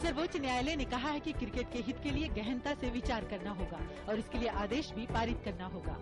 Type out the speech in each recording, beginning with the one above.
सर्वोच्च न्यायालय ने कहा है कि क्रिकेट के हित के लिए गहनता से विचार करना होगा और इसके लिए आदेश भी पारित करना होगा।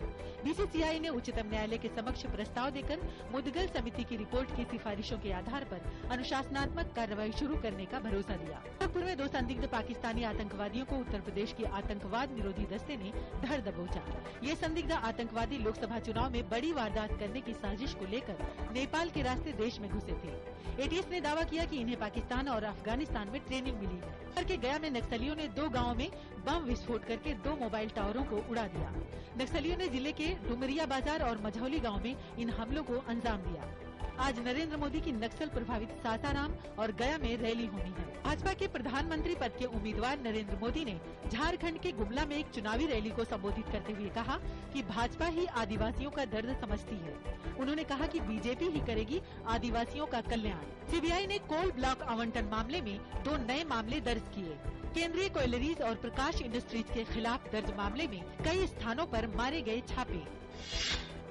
बीसीसीआई ने उच्चतम न्यायालय के समक्ष प्रस्ताव देकर मुदगल समिति की रिपोर्ट की सिफारिशों के आधार पर अनुशासनात्मक कार्रवाई शुरू करने का भरोसा दिया। गोरखपुर में 2 संदिग्ध पाकिस्तानी आतंकवादियों को उत्तर प्रदेश की आतंकवाद निरोधी दस्ते ने धर दबोचा। ये संदिग्ध आतंकवादी लोकसभा चुनाव में बड़ी वारदात करने की साजिश को लेकर नेपाल के रास्ते देश में घुसे थे। एटीएस ने दावा किया कि इन्हें पाकिस्तान और अफगानिस्तान में ट्रेनिंग मिली है। बिहार के गया में नक्सलियों ने 2 गांवों में बम विस्फोट करके 2 मोबाइल टावरों को उड़ा दिया। नक्सलियों ने जिले के डुमरिया बाजार और मझौली गांव में इन हमलों को अंजाम दिया। आज नरेंद्र मोदी की नक्सल प्रभावित सासाराम और गया में रैली होनी है। भाजपा के प्रधानमंत्री पद के उम्मीदवार नरेंद्र मोदी ने झारखंड के गुमला में एक चुनावी रैली को संबोधित करते हुए कहा कि भाजपा ही आदिवासियों का दर्द समझती है। उन्होंने कहा कि बीजेपी ही करेगी आदिवासियों का कल्याण। सीबीआई ने कोल ब्लॉक आवंटन मामले में 2 नए मामले दर्ज किए। केंद्रीय कोयलरीज और प्रकाश इंडस्ट्रीज के खिलाफ दर्ज मामले में कई स्थानों पर मारे गए छापे।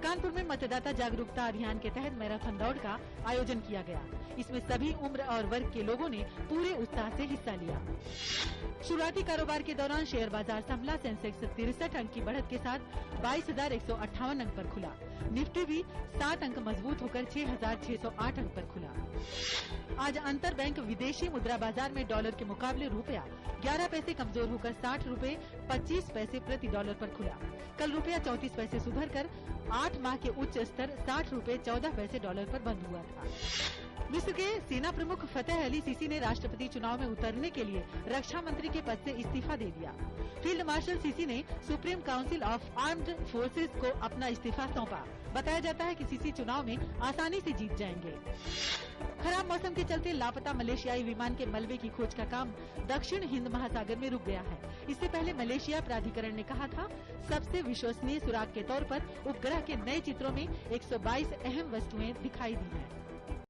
कानपुर में मतदाता जागरूकता अभियान के तहत मैराथन दौड़ का आयोजन किया गया। इसमें सभी उम्र और वर्ग के लोगों ने पूरे उत्साह से हिस्सा लिया। शुरुआती कारोबार के दौरान शेयर बाजार संभला। सेंसेक्स 63 अंक की बढ़त के साथ 22,158 अंक पर खुला। निफ्टी भी 7 अंक मजबूत होकर 6,608 अंक पर खुला। आज अंतर बैंक विदेशी मुद्रा बाजार में डॉलर के मुकाबले रुपया 11 पैसे कमजोर होकर 60 रुपए 25 पैसे प्रति डॉलर पर खुला। कल रुपया 34 पैसे सुधर कर 8 माह के उच्च स्तर 60 रुपए 14 पैसे डॉलर पर बंद हुआ था। मिस्र के सेना प्रमुख फतेह अली सीसी ने राष्ट्रपति चुनाव में उतरने के लिए रक्षा मंत्री के पद से इस्तीफा दे दिया। फील्ड मार्शल सीसी ने supreme council of armed forces को अपना इस्तीफा सौंपा। बताया जाता है कि सीसी चुनाव में आसानी से जीत जाएंगे। खराब मौसम के चलते लापता मलेशियाई विमान के मलबे की खोज का काम दक्षिण हिंद महासागर में रुक गया है। इससे पहले मलेशिया प्राधिकरण ने कहा था, सबसे विश्वसनीय सुराग के तौर पर उपग्रह के नए चित्रों में 122 अहम वस्तुएं दिखाई दी हैं।